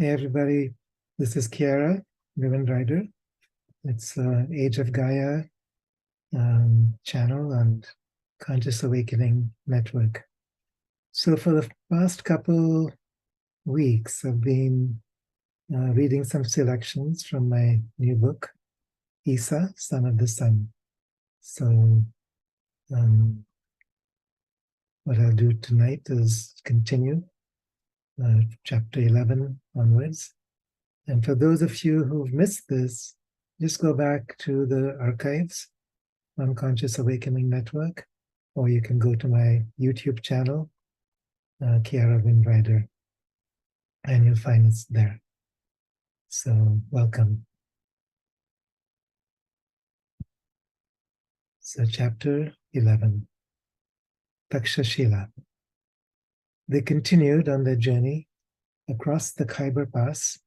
Hey everybody, this is Kiara, the Windrider. It's Age of Gaia channel and Conscious Awakening Network. So for the past couple weeks, I've been reading some selections from my new book, Issa, Son of the Sun. So what I'll do tonight is continue chapter 11 onwards. And for those of you who've missed this, just go back to the archives on Conscious Awakening Network, or you can go to my YouTube channel, Kiara Windrider, and you'll find us there. So welcome. So chapter 11, Takshashila. They continued on their journey across the Khyber Pass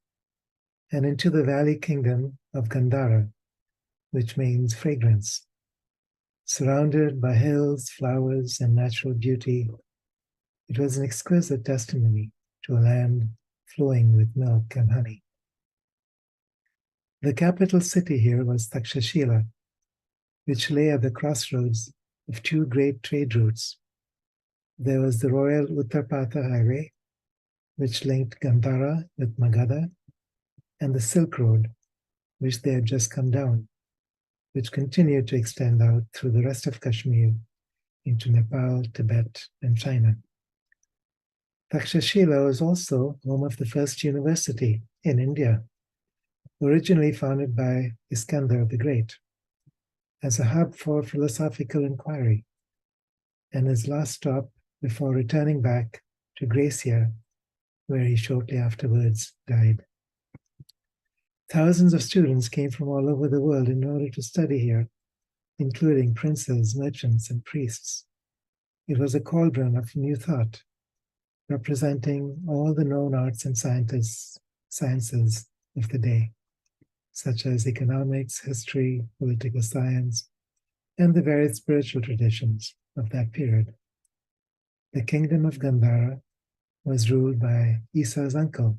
and into the valley kingdom of Gandara, which means fragrance. Surrounded by hills, flowers, and natural beauty, it was an exquisite testimony to a land flowing with milk and honey. The capital city here was Takshashila, which lay at the crossroads of two great trade routes. There was the Royal Uttarpatha Highway, which linked Gandhara with Magadha, and the Silk Road, which they had just come down, which continued to extend out through the rest of Kashmir into Nepal, Tibet, and China. Takshashila was also home of the first university in India, originally founded by Iskandar the Great, as a hub for philosophical inquiry, and his last stop before returning back to Gracia, where he shortly afterwards died. Thousands of students came from all over the world in order to study here, including princes, merchants, and priests. It was a cauldron of new thought, representing all the known arts and sciences of the day, such as economics, history, political science, and the various spiritual traditions of that period. The kingdom of Gandhara was ruled by Issa's uncle,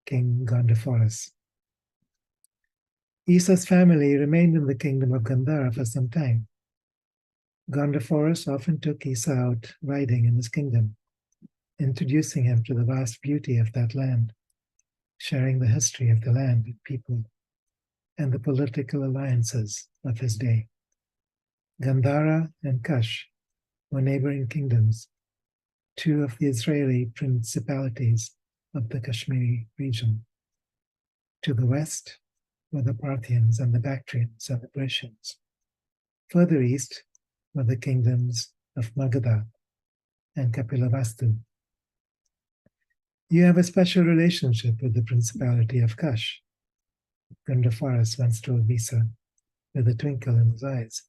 King Gondophares. Issa's family remained in the kingdom of Gandhara for some time. Gondophares often took Issa out riding in his kingdom, introducing him to the vast beauty of that land, sharing the history of the land and people, and the political alliances of his day. Gandhara and Kush were neighboring kingdoms, two of the Israeli principalities of the Kashmiri region. To the west were the Parthians and the Bactrians and the Persians. Further east were the kingdoms of Magadha and Kapilavastu. You have a special relationship with the principality of Kush, Gondophares once told Issa, with a twinkle in his eyes.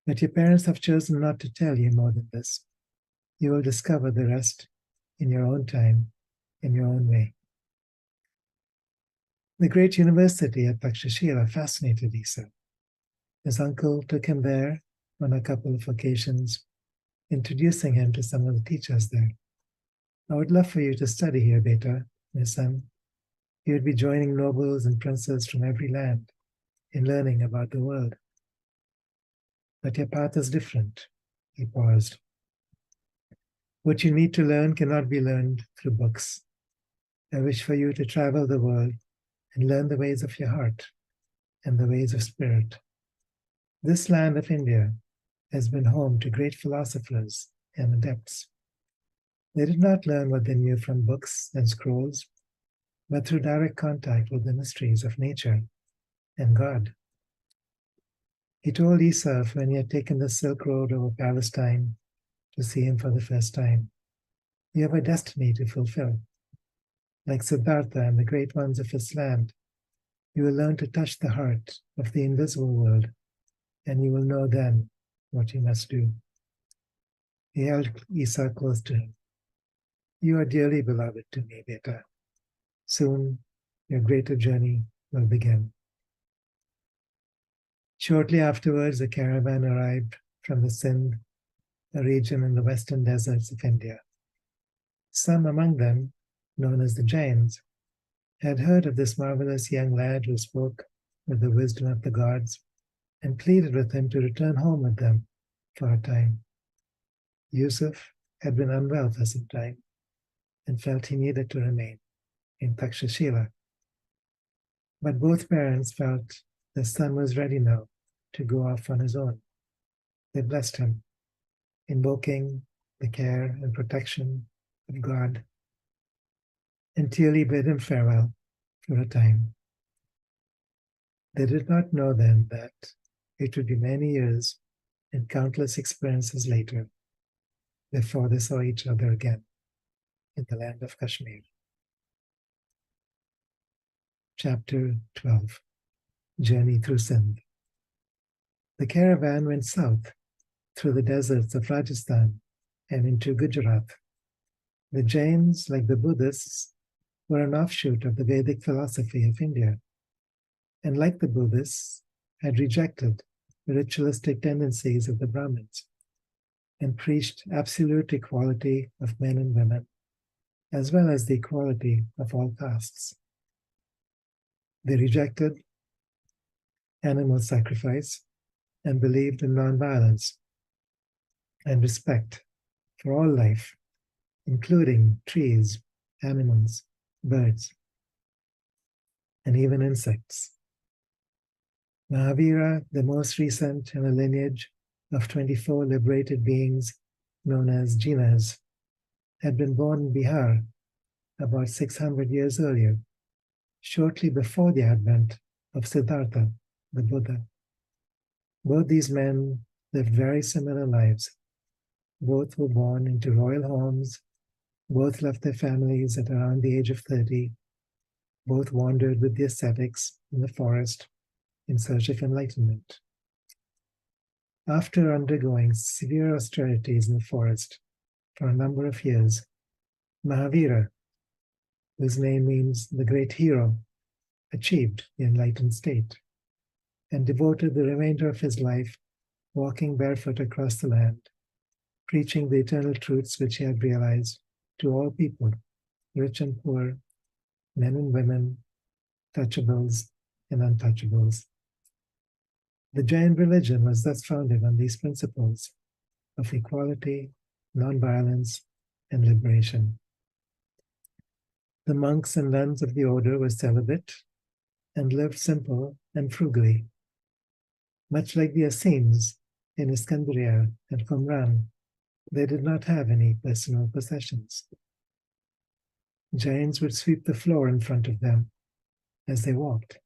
But your parents have chosen not to tell you more than this. You will discover the rest in your own time, in your own way. The great university at Takshashila fascinated Issa. His uncle took him there on a couple of occasions, introducing him to some of the teachers there. I would love for you to study here, Beta, my son. You would be joining nobles and princes from every land in learning about the world. But your path is different. He paused. What you need to learn cannot be learned through books. I wish for you to travel the world and learn the ways of your heart and the ways of spirit. This land of India has been home to great philosophers and adepts. They did not learn what they knew from books and scrolls, but through direct contact with the mysteries of nature and God. He told Issa of when he had taken the Silk Road over Palestine to see him for the first time. You have a destiny to fulfill. Like Siddhartha and the great ones of his land, you will learn to touch the heart of the invisible world, and you will know then what you must do. He held Issa close to him. You are dearly beloved to me, Beta. Soon, your greater journey will begin. Shortly afterwards, a caravan arrived from the Sindh, a region in the western deserts of India. Some among them, known as the Jains, had heard of this marvelous young lad who spoke with the wisdom of the gods and pleaded with him to return home with them for a time. Yusuf had been unwell for some time and felt he needed to remain in Takshashila. But both parents felt the son was ready now to go off on his own. They blessed him, invoking the care and protection of God, and tearfully bid him farewell for a time. They did not know then that it would be many years and countless experiences later before they saw each other again in the land of Kashmir. Chapter 12, Journey through Sindh. The caravan went south through the deserts of Rajasthan and into Gujarat. The Jains, like the Buddhists, were an offshoot of the Vedic philosophy of India, and like the Buddhists, had rejected the ritualistic tendencies of the Brahmins and preached absolute equality of men and women, as well as the equality of all castes. They rejected animal sacrifice and believed in nonviolence and respect for all life, including trees, animals, birds, and even insects. Mahavira, the most recent in a lineage of 24 liberated beings known as Jinas, had been born in Bihar about 600 years earlier, shortly before the advent of Siddhartha, the Buddha. Both these men lived very similar lives. Both were born into royal homes. Both left their families at around the age of 30. Both wandered with the ascetics in the forest in search of enlightenment. After undergoing severe austerities in the forest for a number of years, Mahavira, whose name means the great hero, achieved the enlightened state and devoted the remainder of his life walking barefoot across the land, preaching the eternal truths which he had realized to all people, rich and poor, men and women, touchables and untouchables. The Jain religion was thus founded on these principles of equality, nonviolence, and liberation. The monks and nuns of the order were celibate and lived simple and frugally. Much like the Essenes in Iskandariya and Qumran, they did not have any personal possessions. Jains would sweep the floor in front of them as they walked,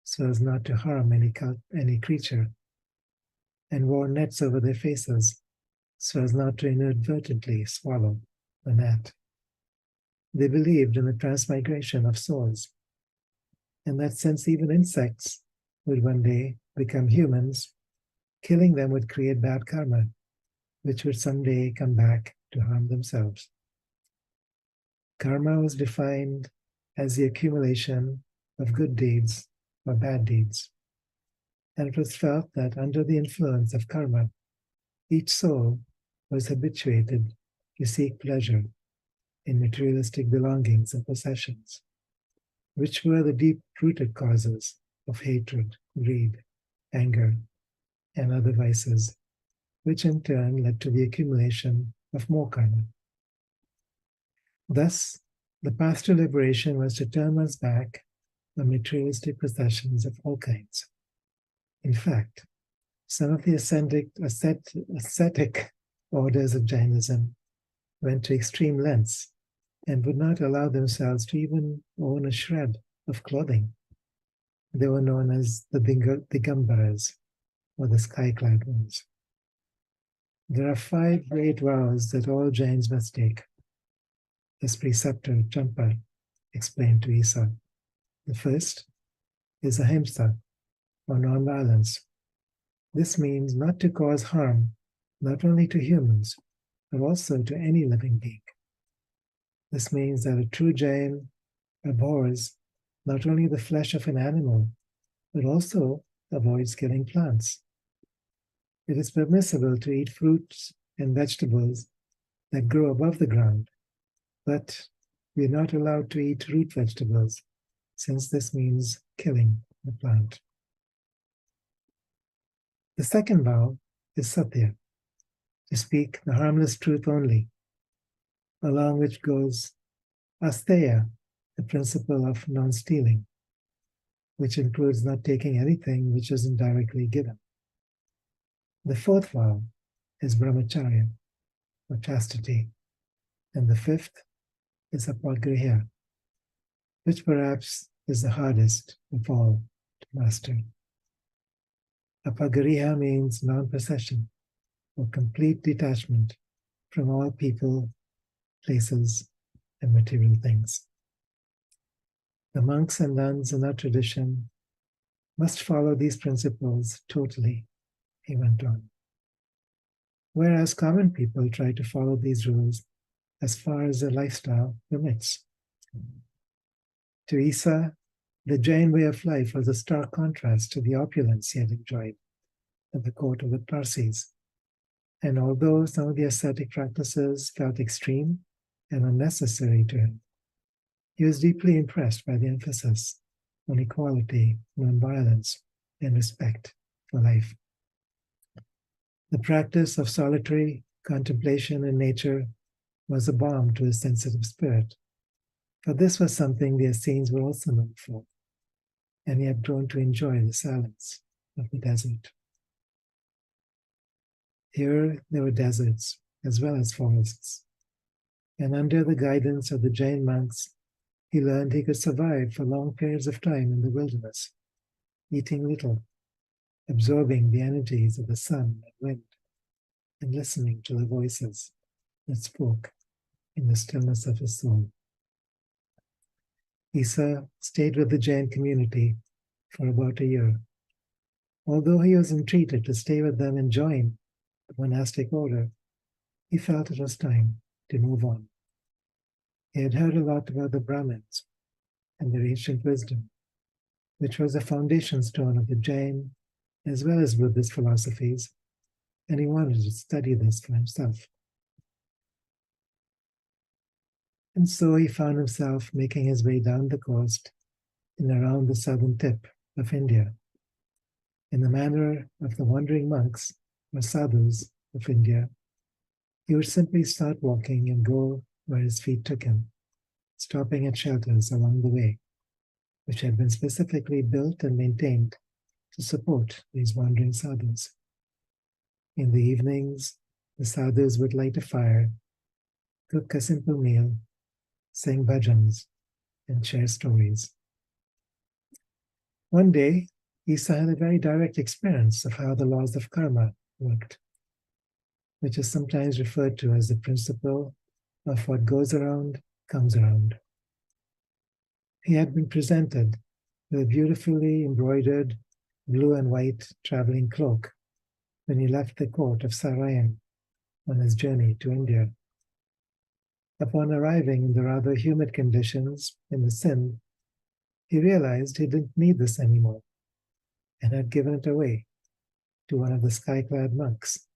so as not to harm any creature, and wore nets over their faces, so as not to inadvertently swallow the net. They believed in the transmigration of souls, and that since even insects would one day become humans, killing them would create bad karma, which would someday come back to harm themselves. Karma was defined as the accumulation of good deeds or bad deeds, and it was felt that under the influence of karma, each soul was habituated to seek pleasure in materialistic belongings and possessions, which were the deep-rooted causes of hatred, greed, anger, and other vices, which in turn led to the accumulation of more karma. Thus, the path to liberation was to turn one's back on materialistic possessions of all kinds. In fact, some of the ascetic orders of Jainism went to extreme lengths and would not allow themselves to even own a shred of clothing. They were known as the Digambaras, or the sky-clad ones. There are 5 great vows that all Jains must take. This preceptor, Chatpers, explained to Issa. The first is ahimsa, or non-violence. This means not to cause harm, not only to humans, but also to any living being. This means that a true Jain abhors not only the flesh of an animal, but also avoids killing plants. It is permissible to eat fruits and vegetables that grow above the ground, but we are not allowed to eat root vegetables since this means killing the plant. The second vow is Satya, to speak the harmless truth only, along which goes Asteya, the principle of non-stealing, which includes not taking anything which isn't directly given. The fourth vow is Brahmacharya, or chastity, and the fifth is Apagriha, which perhaps is the hardest of all to master. Apagriha means non-possession, or complete detachment from all people, places, and material things. The monks and nuns in our tradition must follow these principles totally, he went on. Whereas common people try to follow these rules as far as their lifestyle permits. To Issa, the Jain way of life was a stark contrast to the opulence he had enjoyed at the court of the Parsis. And although some of the ascetic practices felt extreme and unnecessary to him, he was deeply impressed by the emphasis on equality, nonviolence, and respect for life. The practice of solitary contemplation in nature was a balm to his sensitive spirit, for this was something the Essenes were also known for, and he had grown to enjoy the silence of the desert. Here there were deserts as well as forests, and under the guidance of the Jain monks, he learned he could survive for long periods of time in the wilderness, eating little, absorbing the energies of the sun and wind, and listening to the voices that spoke in the stillness of his soul. Issa stayed with the Jain community for about a year. Although he was entreated to stay with them and join the monastic order, he felt it was time to move on. He had heard a lot about the Brahmins and their ancient wisdom, which was the foundation stone of the Jain as well as Buddhist philosophies, and he wanted to study this for himself. And so he found himself making his way down the coast and around the southern tip of India, in the manner of the wandering monks or sadhus of India. He would simply start walking and go where his feet took him, stopping at shelters along the way, which had been specifically built and maintained to support these wandering sadhus. In the evenings, the sadhus would light a fire, cook a simple meal, sing bhajans, and share stories. One day, Issa had a very direct experience of how the laws of karma worked, which is sometimes referred to as the principle of what goes around comes around. He had been presented with a beautifully embroidered blue and white traveling cloak when he left the court of Sarayan on his journey to India. Upon arriving in the rather humid conditions in the Sindh, he realized he didn't need this anymore and had given it away to one of the sky-clad monks.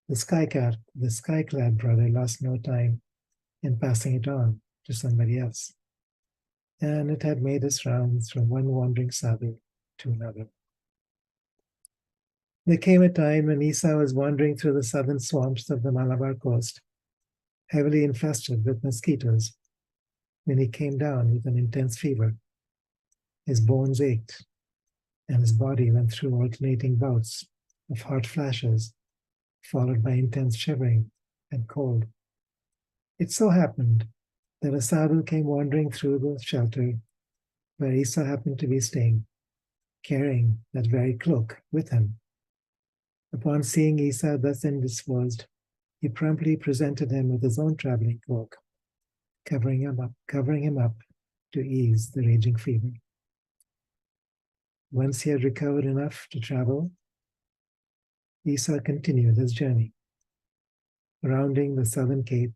The sky-clad brother lost no time in passing it on to somebody else, and it had made its rounds from one wandering sadhu to another. There came a time when Issa was wandering through the southern swamps of the Malabar coast, heavily infested with mosquitoes, when he came down with an intense fever. His bones ached, and his body went through alternating bouts of hot flashes, followed by intense shivering and cold. It so happened that a sadhu came wandering through the shelter where Issa happened to be staying, carrying that very cloak with him. Upon seeing Issa thus indisposed, he promptly presented him with his own traveling cloak, covering him up to ease the raging fever. Once he had recovered enough to travel, Issa continued his journey, rounding the southern cape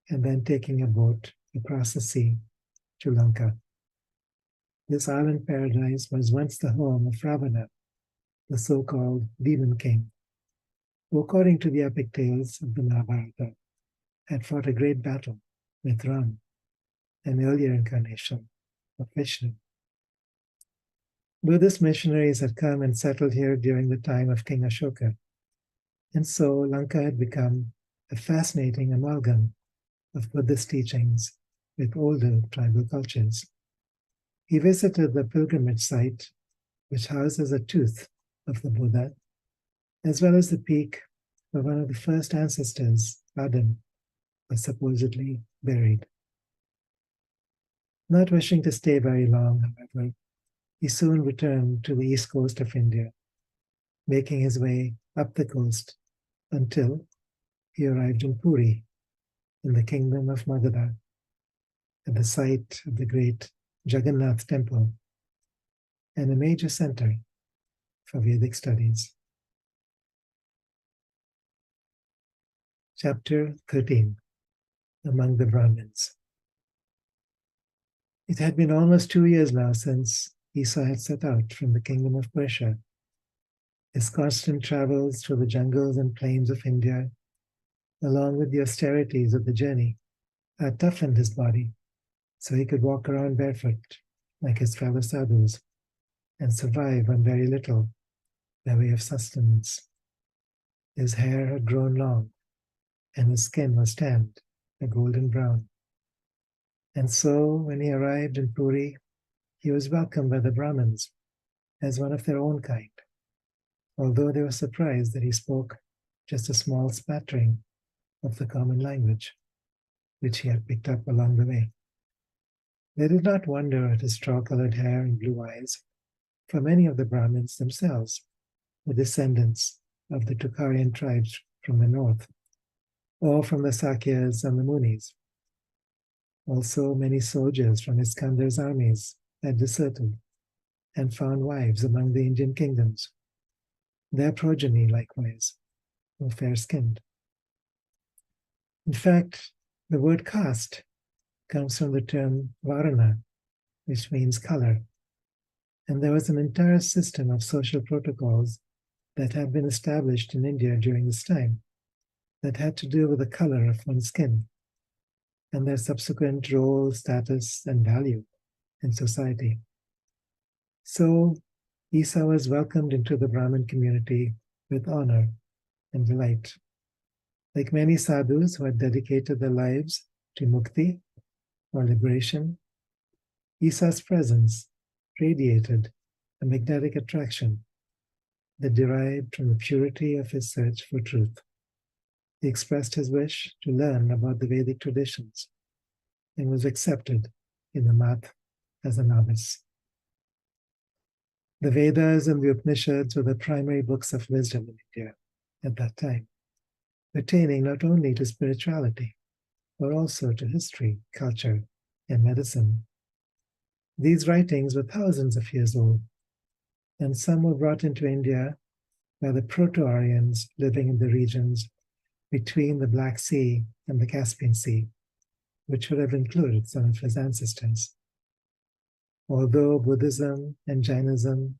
and then taking a boat across the sea to Lanka. This island paradise was once the home of Ravana, the so-called demon king, who, according to the epic tales of the Mahabharata, had fought a great battle with Ram, an earlier incarnation of Vishnu. Buddhist missionaries had come and settled here during the time of King Ashoka, and so Lanka had become a fascinating amalgam of Buddhist teachings with older tribal cultures. He visited the pilgrimage site, which houses a tooth of the Buddha, as well as the peak where one of the first ancestors, Adam, was supposedly buried. Not wishing to stay very long, however, he soon returned to the east coast of India, making his way up the coast until he arrived in Puri, in the kingdom of Magadha, at the site of the great Jagannath temple and a major center for Vedic studies. Chapter 13, Among the Brahmins. It had been almost 2 years now since Issa had set out from the kingdom of Persia. His constant travels through the jungles and plains of India, along with the austerities of the journey, had toughened his body so he could walk around barefoot like his fellow sadhus and survive on very little by way of sustenance. His hair had grown long and his skin was tanned a golden brown. And so, when he arrived in Puri, he was welcomed by the Brahmins as one of their own kind, although they were surprised that he spoke just a small spattering of the common language, which he had picked up along the way. They did not wonder at his straw-colored hair and blue eyes, for many of the Brahmins themselves were descendants of the Tukarian tribes from the north, or from the Sakyas and the Munis. Also, many soldiers from Iskandar's armies had deserted and found wives among the Indian kingdoms. Their progeny, likewise, were fair-skinned. In fact, the word caste comes from the term varna, which means color, and there was an entire system of social protocols that had been established in India during this time that had to do with the color of one's skin and their subsequent role, status, and value in society. So, Issa was welcomed into the Brahmin community with honor and delight. Like many sadhus who had dedicated their lives to mukti, or liberation, Issa's presence radiated a magnetic attraction that derived from the purity of his search for truth. He expressed his wish to learn about the Vedic traditions and was accepted in the math as a novice. The Vedas and the Upanishads were the primary books of wisdom in India at that time, pertaining not only to spirituality, but also to history, culture, and medicine. These writings were thousands of years old, and some were brought into India by the Proto-Aryans living in the regions between the Black Sea and the Caspian Sea, which would have included some of his ancestors. Although Buddhism and Jainism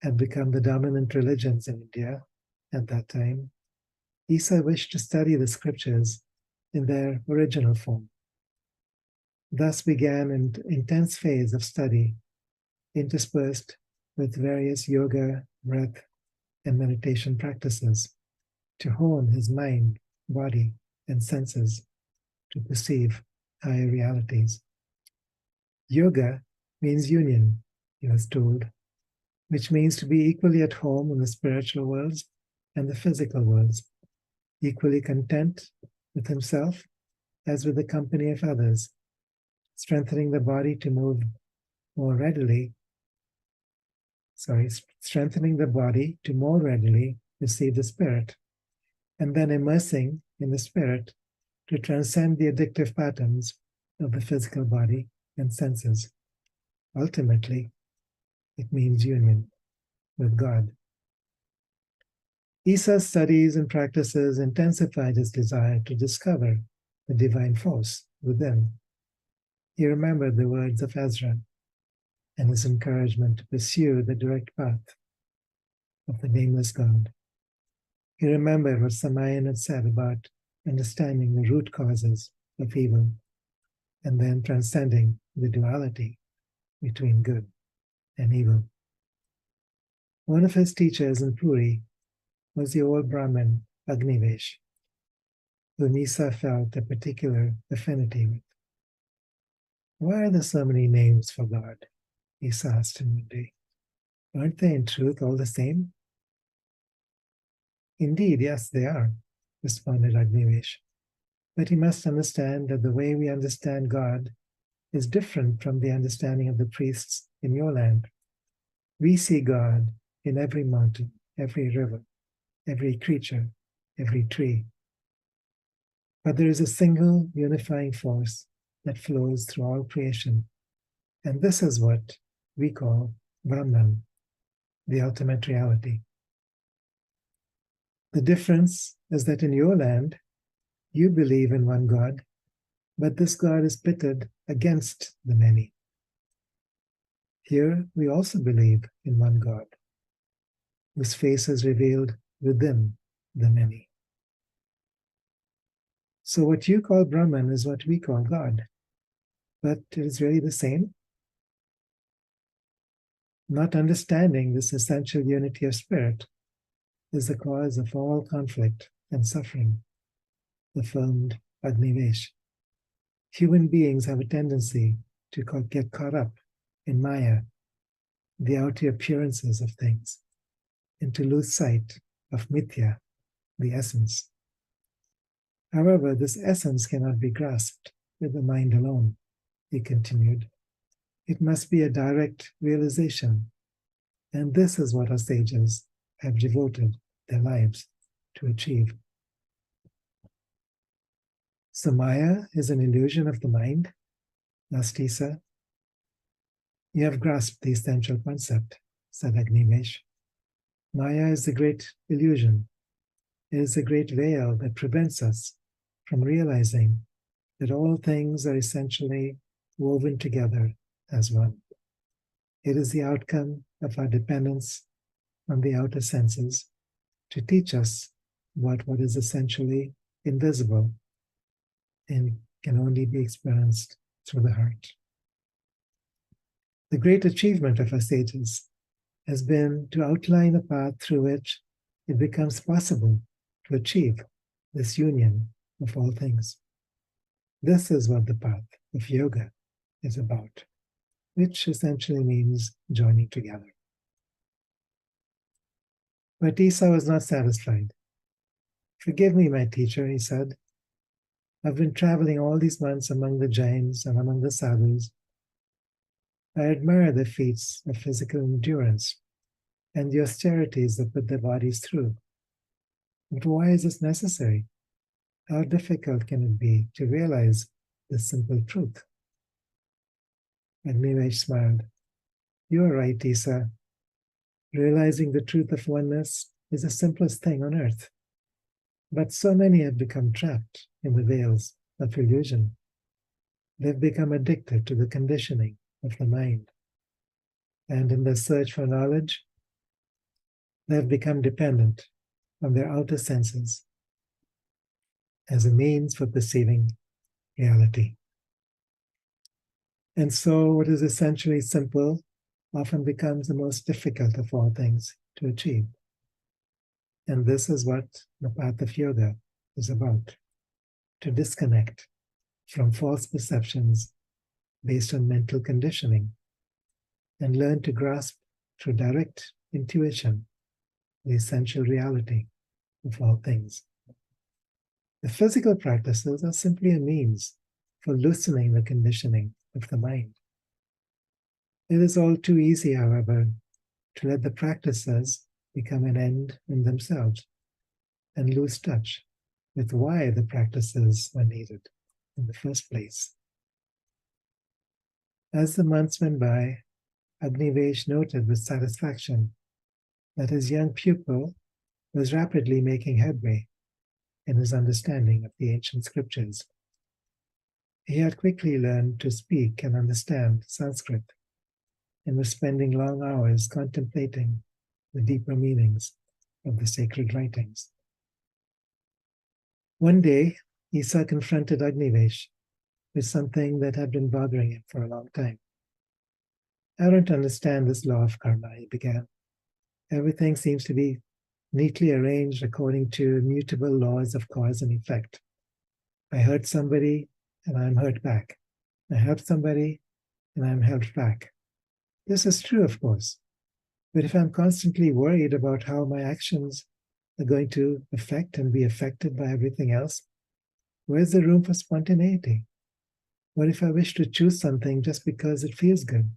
had become the dominant religions in India at that time, Issa wished to study the scriptures in their original form. Thus began an intense phase of study, interspersed with various yoga, breath, and meditation practices to hone his mind, body, and senses to perceive higher realities. Yoga means union, he was told, which means to be equally at home in the spiritual worlds and the physical worlds, equally content with himself as with the company of others, strengthening the body to move more readily, strengthening the body to more readily receive the spirit, and then immersing in the spirit to transcend the addictive patterns of the physical body and senses. Ultimately, it means union with God. Issa's studies and practices intensified his desire to discover the divine force within. He remembered the words of Ezra and his encouragement to pursue the direct path of the nameless God. He remembered what Samayan had said about understanding the root causes of evil and then transcending the duality between good and evil. One of his teachers in Puri was the old Brahmin Agnivesh, whom Issa felt a particular affinity with. Why are there so many names for God? Issa asked him one day. Aren't they in truth all the same? Indeed, yes, they are, responded Agnivesh. But he must understand that the way we understand God is different from the understanding of the priests in your land. We see God in every mountain, every river, every creature, every tree. But there is a single unifying force that flows through all creation. And this is what we call Brahman, the ultimate reality. The difference is that in your land, you believe in one God, but this God is pitted against the many. Here, we also believe in one God, whose face is revealed within the many. So what you call Brahman is what we call God, but it is really the same. Not understanding this essential unity of spirit is the cause of all conflict and suffering, affirmed Agnivesh. Human beings have a tendency to get caught up in Maya, the outer appearances of things, and to lose sight of Mithya, the essence. However, this essence cannot be grasped with the mind alone, he continued. It must be a direct realization, and this is what our sages have devoted their lives to achieve. So Maya is an illusion of the mind, asked Issa. You have grasped the essential concept, said Agnivesh. Maya is the great illusion. It is the great veil that prevents us from realizing that all things are essentially woven together as one. It is the outcome of our dependence on the outer senses to teach us what is essentially invisible and can only be experienced through the heart. The great achievement of our sages has been to outline a path through which it becomes possible to achieve this union of all things. This is what the path of yoga is about, which essentially means joining together. But Issa was not satisfied. Forgive me, my teacher, he said. I've been traveling all these months among the Jains and among the sadhus. I admire their feats of physical endurance and the austerities that put their bodies through. But why is this necessary? How difficult can it be to realize this simple truth? Agnivesh smiled. You are right, Issa. Realizing the truth of oneness is the simplest thing on earth. But so many have become trapped in the veils of illusion. They've become addicted to the conditioning of the mind. And in their search for knowledge, they've become dependent on their outer senses as a means for perceiving reality. And so what is essentially simple often becomes the most difficult of all things to achieve. And this is what the path of yoga is about, to disconnect from false perceptions based on mental conditioning and learn to grasp through direct intuition the essential reality of all things. The physical practices are simply a means for loosening the conditioning of the mind. It is all too easy, however, to let the practices become an end in themselves and lose touch with why the practices were needed in the first place. As the months went by, Agnivesh noted with satisfaction that his young pupil was rapidly making headway in his understanding of the ancient scriptures. He had quickly learned to speak and understand Sanskrit and was spending long hours contemplating the deeper meanings of the sacred writings. One day, Issa confronted Agnivesh with something that had been bothering him for a long time. I don't understand this law of karma, he began. Everything seems to be neatly arranged according to mutable laws of cause and effect. I hurt somebody and I'm hurt back. I help somebody and I'm helped back. This is true, of course. But if I'm constantly worried about how my actions are going to affect and be affected by everything else, where's the room for spontaneity? What if I wish to choose something just because it feels good?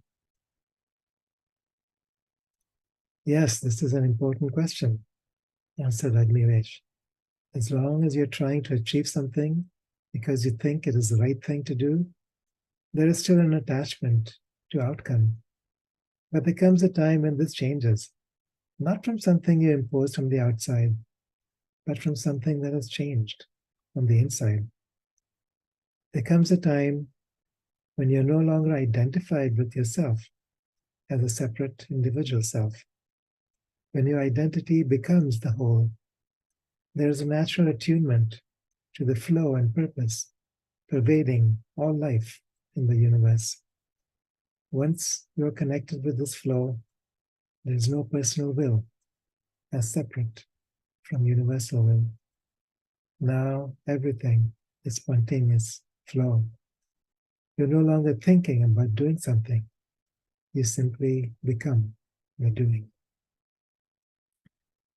Yes, this is an important question, answered Agnivesh. As long as you're trying to achieve something because you think it is the right thing to do, there is still an attachment to outcome. But there comes a time when this changes, not from something you imposed from the outside, but from something that has changed on the inside. There comes a time when you're no longer identified with yourself as a separate individual self. When your identity becomes the whole, there is a natural attunement to the flow and purpose pervading all life in the universe. Once you're connected with this flow, there is no personal will as separate from universal will. Now everything is spontaneous flow. You're no longer thinking about doing something. You simply become the doing.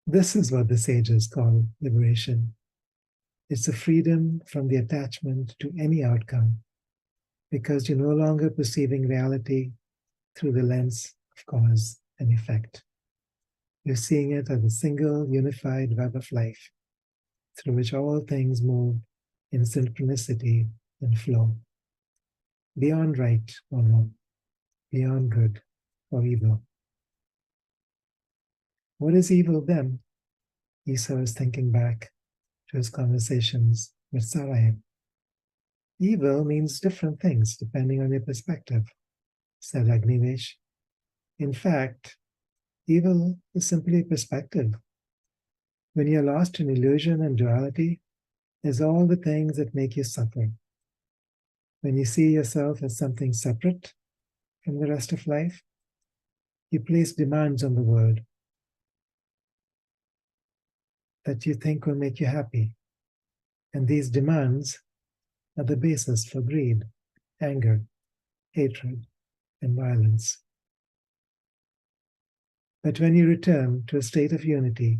This is what the sages call liberation. It's a freedom from the attachment to any outcome, because you're no longer perceiving reality through the lens of cause and effect. You're seeing it as a single unified web of life through which all things move in synchronicity and flow, beyond right or wrong, beyond good or evil. What is evil then? Issa was thinking back to his conversations with Sarahim. Evil means different things depending on your perspective, said Agnivesh. In fact, evil is simply perspective. When you're lost in illusion and duality, there's all the things that make you suffer. When you see yourself as something separate from the rest of life, you place demands on the world that you think will make you happy. And these demands are the basis for greed, anger, hatred, and violence. But when you return to a state of unity,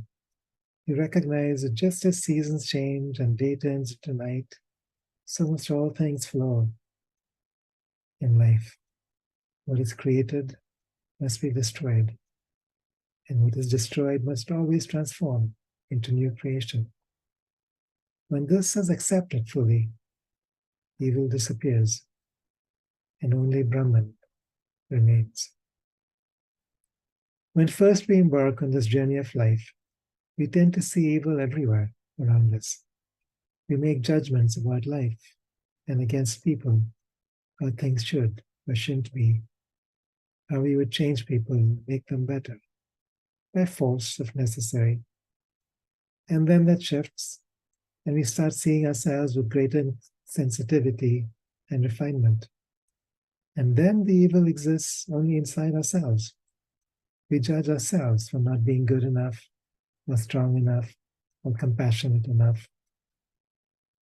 you recognize that just as seasons change and day turns into night, so must all things flow in life. What is created must be destroyed, and what is destroyed must always transform into new creation. When this is accepted fully, evil disappears, and only Brahman remains. When first we embark on this journey of life, we tend to see evil everywhere around us. We make judgments about life and against people, how things should or shouldn't be, how we would change people and make them better, by force if necessary. And then that shifts, and we start seeing ourselves with greater sensitivity and refinement. And then the evil exists only inside ourselves. We judge ourselves for not being good enough, or strong enough, or compassionate enough.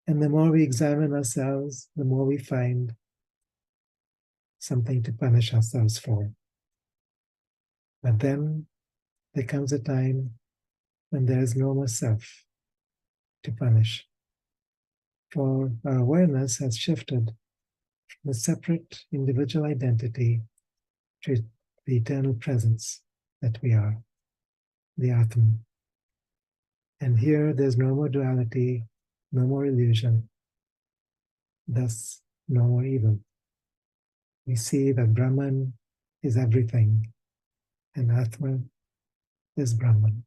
And the more we examine ourselves, the more we find something to punish ourselves for. But then there comes a time when there is no more self to punish. For our awareness has shifted from a separate individual identity to the eternal presence that we are, the Atman. And here there's no more duality, no more illusion, thus no more evil. We see that Brahman is everything, and Atman is Brahman.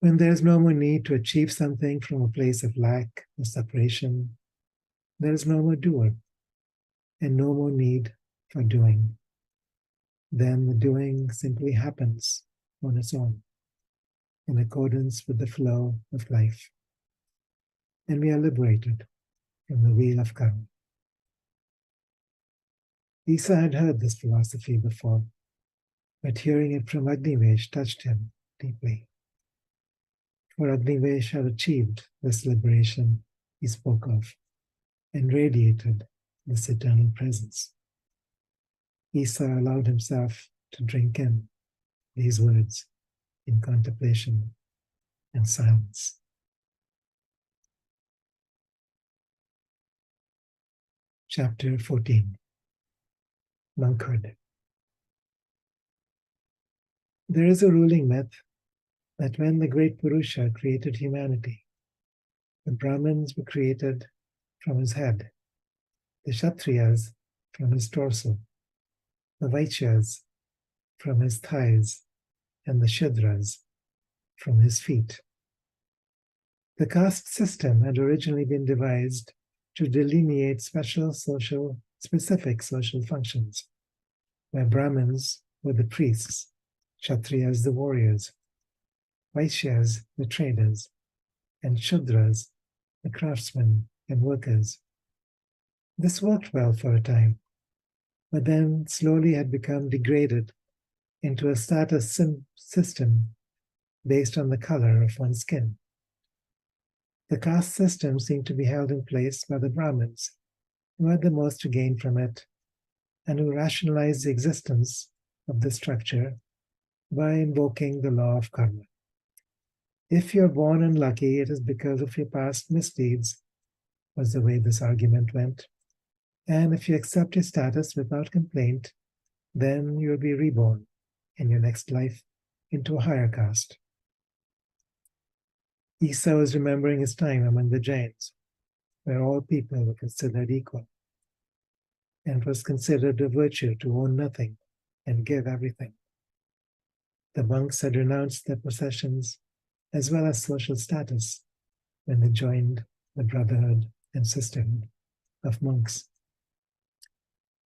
When there's no more need to achieve something from a place of lack or separation, there is no more doer, and no more need for doing. Then the doing simply happens on its own, in accordance with the flow of life. And we are liberated from the wheel of karma. Issa had heard this philosophy before, but hearing it from Agnivesh touched him deeply. For Agnivesh had achieved this liberation he spoke of and radiated this eternal presence. Issa allowed himself to drink in these words in contemplation and silence. Chapter 14. Monkhood. There is a ruling myth that when the great Purusha created humanity, the Brahmins were created from his head, the Kshatriyas from his torso, the Vaishyas from his thighs, and the Shudras from his feet. The caste system had originally been devised to delineate specific social functions, where Brahmins were the priests, Kshatriyas the warriors, Vaishyas the traders, and Shudras the craftsmen and workers. This worked well for a time, but then slowly had become degraded into a status system based on the color of one's skin. The caste system seemed to be held in place by the Brahmins, who had the most to gain from it, and who rationalized the existence of the structure by invoking the law of karma. If you're born unlucky, it is because of your past misdeeds, was the way this argument went. And if you accept your status without complaint, then you'll be reborn in your next life into a higher caste. Issa was remembering his time among the Jains, where all people were considered equal, and it was considered a virtue to own nothing and give everything. The monks had renounced their possessions as well as social status when they joined the brotherhood and sisterhood of monks.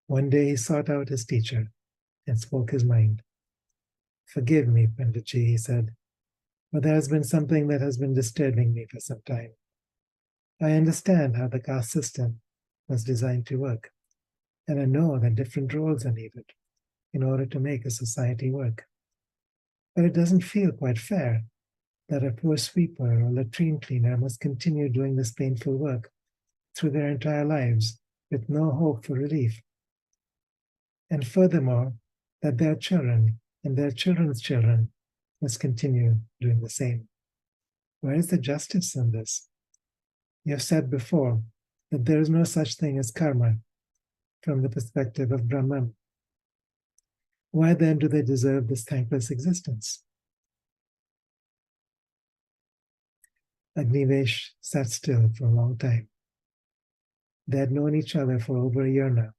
One day he sought out his teacher and spoke his mind. "Forgive me, Panditji," he said, "but there has been something that has been disturbing me for some time. I understand how the caste system was designed to work, and I know that different roles are needed in order to make a society work. But it doesn't feel quite fair that a poor sweeper or latrine cleaner must continue doing this painful work through their entire lives with no hope for relief. And furthermore, that their children and their children's children must continue doing the same. Where is the justice in this? You have said before that there is no such thing as karma from the perspective of Brahman. Why then do they deserve this thankless existence?" Agnivesh sat still for a long time. They had known each other for over a year now,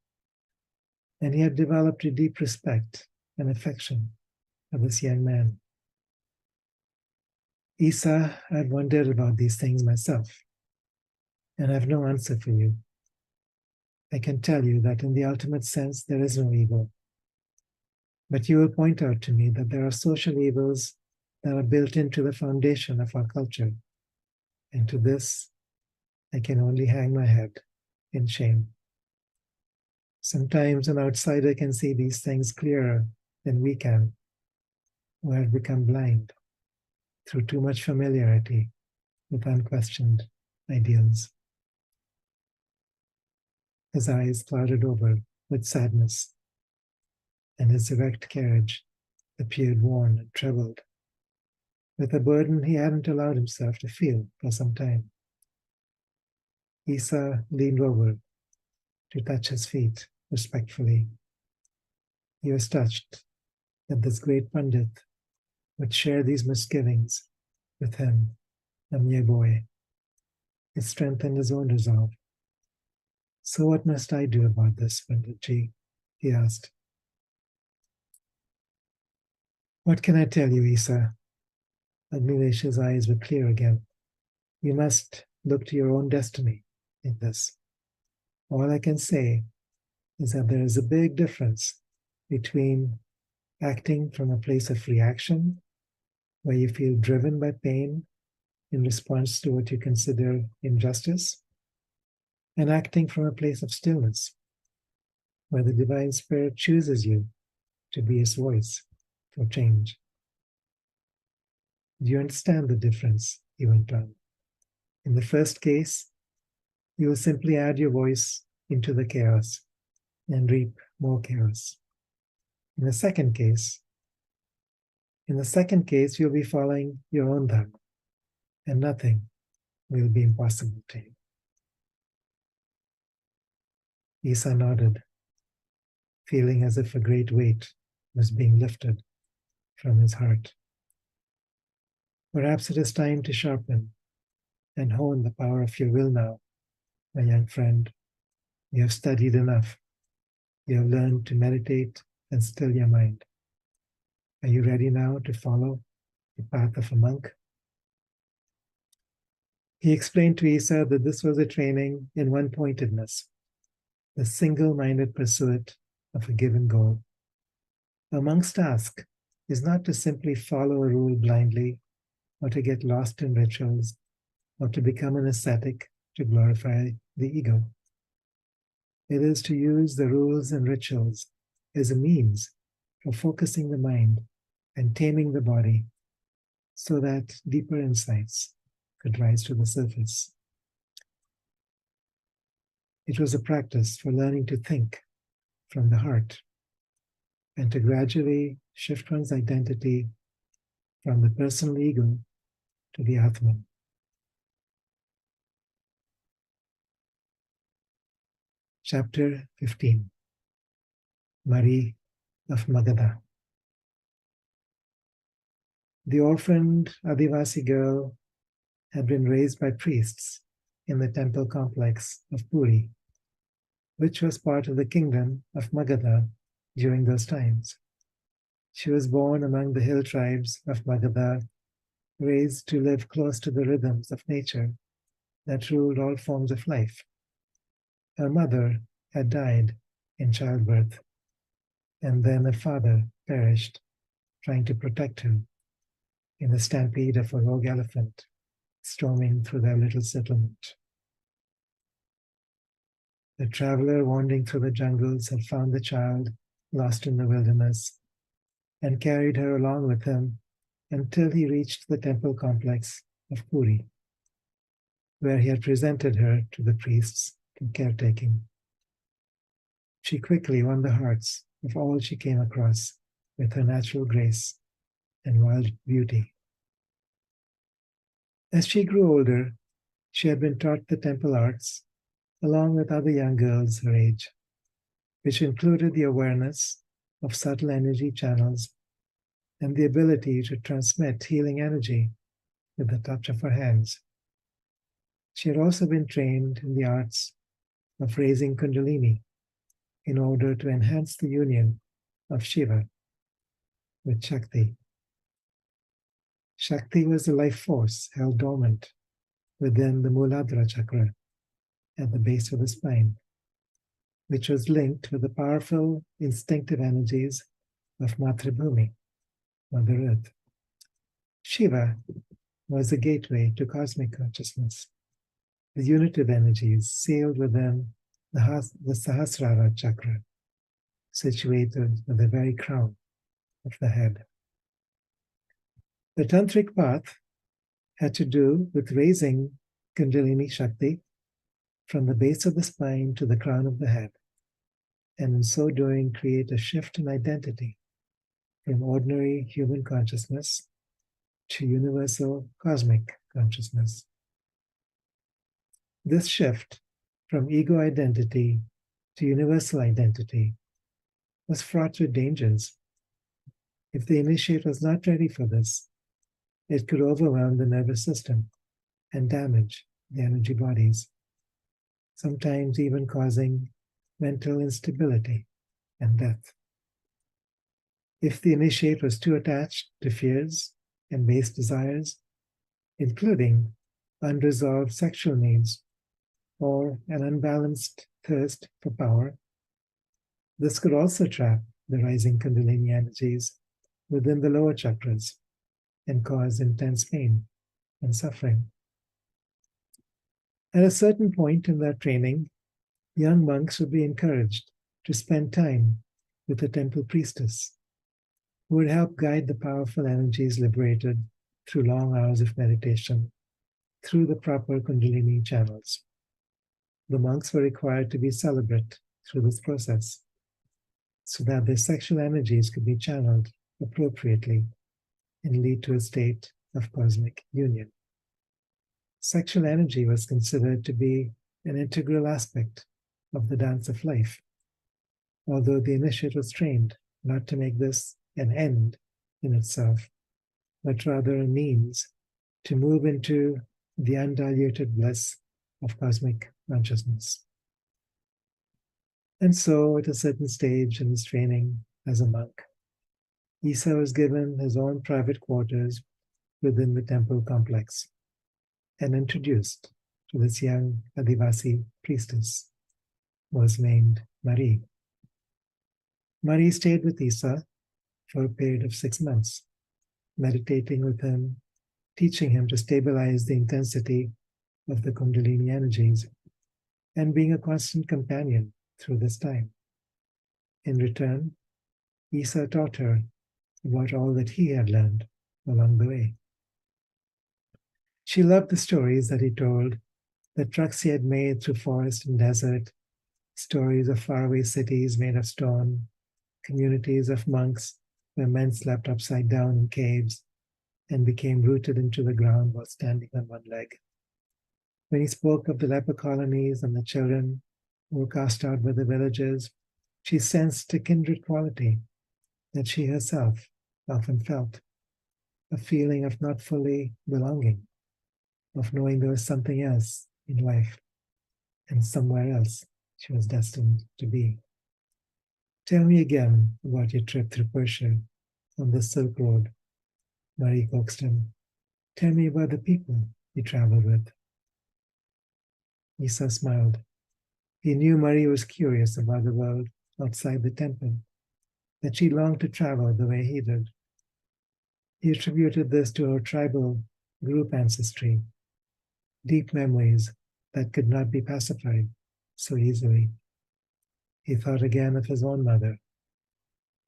and he had developed a deep respect and affection for this young man. "Issa, I've wondered about these things myself, and I have no answer for you. I can tell you that in the ultimate sense, there is no evil. But you will point out to me that there are social evils that are built into the foundation of our culture. And to this, I can only hang my head in shame. Sometimes an outsider can see these things clearer than we can, who have become blind through too much familiarity with unquestioned ideals." His eyes clouded over with sadness, and his erect carriage appeared worn and troubled, with a burden he hadn't allowed himself to feel for some time. Issa leaned over to touch his feet respectfully. He was touched that this great Pandit would share these misgivings with him, a mere boy. It strengthened his own resolve. "So what must I do about this, Panditji?" he asked. "What can I tell you, Issa?" Agnivesh's eyes were clear again. "You must look to your own destiny in this. All I can say is that there is a big difference between acting from a place of reaction, where you feel driven by pain in response to what you consider injustice, and acting from a place of stillness, where the Divine Spirit chooses you to be His voice for change. Do you understand the difference? He went on. In the first case, you will simply add your voice into the chaos and reap more chaos. In the second case, you'll be following your own dharma, and nothing will be impossible to you. Issa nodded, feeling as if a great weight was being lifted from his heart. Perhaps it is time to sharpen and hone the power of your will now, my young friend. You have studied enough. You have learned to meditate and still your mind. Are you ready now to follow the path of a monk? He explained to Issa that this was a training in one-pointedness, the single-minded pursuit of a given goal. A monk's task is not to simply follow a rule blindly, or to get lost in rituals, or to become an ascetic to glorify the ego. It is to use the rules and rituals as a means for focusing the mind and taming the body so that deeper insights could rise to the surface. It was a practice for learning to think from the heart and to gradually shift one's identity from the personal ego to the Atman. Chapter 15, Marie of Magadha. The orphaned Adivasi girl had been raised by priests in the temple complex of Puri, which was part of the kingdom of Magadha during those times. She was born among the hill tribes of Magadha, raised to live close to the rhythms of nature that ruled all forms of life. Her mother had died in childbirth, and then her father perished trying to protect her in the stampede of a rogue elephant storming through their little settlement. The traveler wandering through the jungles had found the child lost in the wilderness and carried her along with him until he reached the temple complex of Puri, where he had presented her to the priests for caretaking. She quickly won the hearts of all she came across with her natural grace and wild beauty. As she grew older, she had been taught the temple arts along with other young girls her age, which included the awareness of subtle energy channels and the ability to transmit healing energy with the touch of her hands. She had also been trained in the arts of raising Kundalini in order to enhance the union of Shiva with Shakti. Shakti was the life force held dormant within the Muladhara chakra at the base of the spine, which was linked with the powerful instinctive energies of Matribhumi, Mother Earth. Shiva was the gateway to cosmic consciousness, the unitive energies sealed within the Sahasrara chakra, situated at the very crown of the head. The tantric path had to do with raising Kundalini Shakti from the base of the spine to the crown of the head, and in so doing create a shift in identity from ordinary human consciousness to universal cosmic consciousness. This shift from ego identity to universal identity was fraught with dangers. If the initiate was not ready for this, it could overwhelm the nervous system and damage the energy bodies, sometimes even causing mental instability and death. If the initiate was too attached to fears and base desires, including unresolved sexual needs or an unbalanced thirst for power, this could also trap the rising Kundalini energies within the lower chakras and cause intense pain and suffering. At a certain point in their training, young monks would be encouraged to spend time with the temple priestess, who would help guide the powerful energies liberated through long hours of meditation through the proper Kundalini channels. The monks were required to be celibate through this process so that their sexual energies could be channeled appropriately and lead to a state of cosmic union. Sexual energy was considered to be an integral aspect of the dance of life, although the initiate was trained not to make this an end in itself, but rather a means to move into the undiluted bliss of cosmic consciousness. And so, at a certain stage in his training as a monk, Issa was given his own private quarters within the temple complex and introduced to this young Adivasi priestess, who was named Marie. Marie stayed with Issa for a period of 6 months, meditating with him, teaching him to stabilize the intensity of the Kundalini energies, and being a constant companion through this time. In return, Issa taught her about all that he had learned along the way. She loved the stories that he told, the treks he had made through forest and desert, stories of faraway cities made of stone, communities of monks where men slept upside down in caves and became rooted into the ground while standing on one leg. When he spoke of the leper colonies and the children who were cast out by the villagers, she sensed a kindred quality that she herself often felt, a feeling of not fully belonging, of knowing there was something else in life and somewhere else she was destined to be. Tell me again about your trip through Persia on the Silk Road, Marie coaxed him. Tell me about the people you traveled with. Issa smiled. He knew Marie was curious about the world outside the temple, that she longed to travel the way he did. He attributed this to her tribal group ancestry, deep memories that could not be pacified so easily. He thought again of his own mother,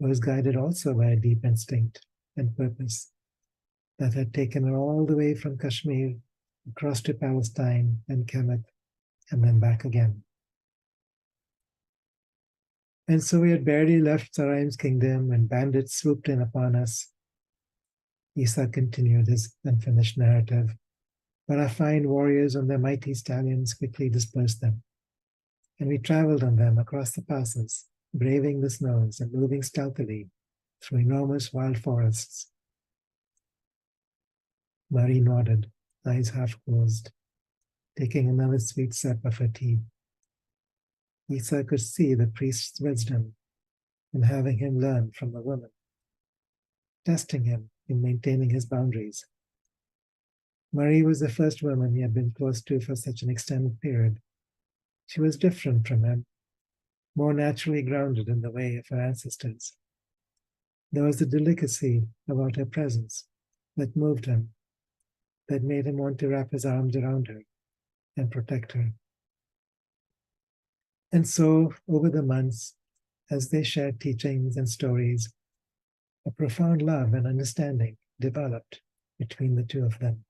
who was guided also by a deep instinct and purpose that had taken her all the way from Kashmir across to Palestine and Kemet and then back again. And so we had barely left Saraim's kingdom when bandits swooped in upon us. Issa continued his unfinished narrative, but our fine warriors on their mighty stallions quickly dispersed them, and we traveled on them across the passes, braving the snows and moving stealthily through enormous wild forests. Marie nodded, eyes half closed, taking another sweet sip of her tea. Issa could see the priest's wisdom in having him learn from a woman, testing him in maintaining his boundaries. Marie was the first woman he had been close to for such an extended period. She was different from him, more naturally grounded in the way of her ancestors. There was a delicacy about her presence that moved him, that made him want to wrap his arms around her and protect her. And so, over the months, as they shared teachings and stories, a profound love and understanding developed between the two of them.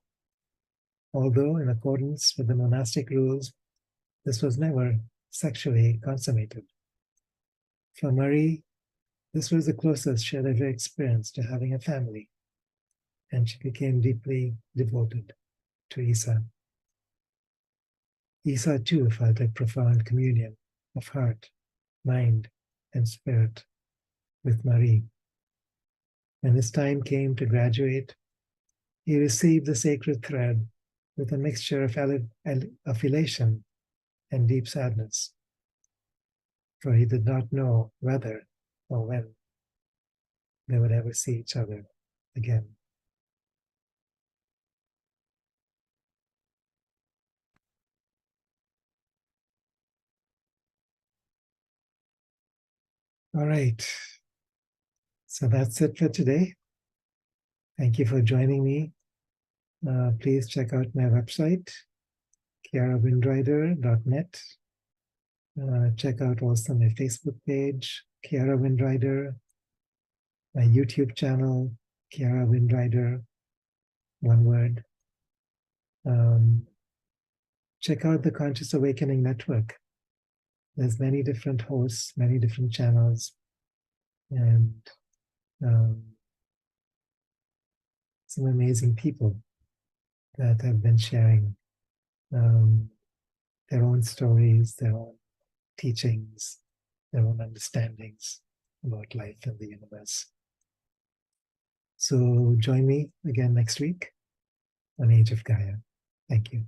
Although, in accordance with the monastic rules, this was never sexually consummated. For Marie, this was the closest she had ever experienced to having a family, and she became deeply devoted to Issa. Issa too felt a profound communion of heart, mind, and spirit with Marie. When his time came to graduate, he received the sacred thread with a mixture of elation and deep sadness, for he did not know whether or when they would ever see each other again. All right, so that's it for today. Thank you for joining me. Please check out my website, kiarawindrider.net. Check out also my Facebook page, Kiara Windrider, my YouTube channel, Kiara Windrider, one word. Check out the Conscious Awakening Network. There's many different hosts, many different channels, and some amazing people that have been sharing their own stories, their own teachings, their own understandings about life and the universe. So join me again next week on Age of Gaia. Thank you.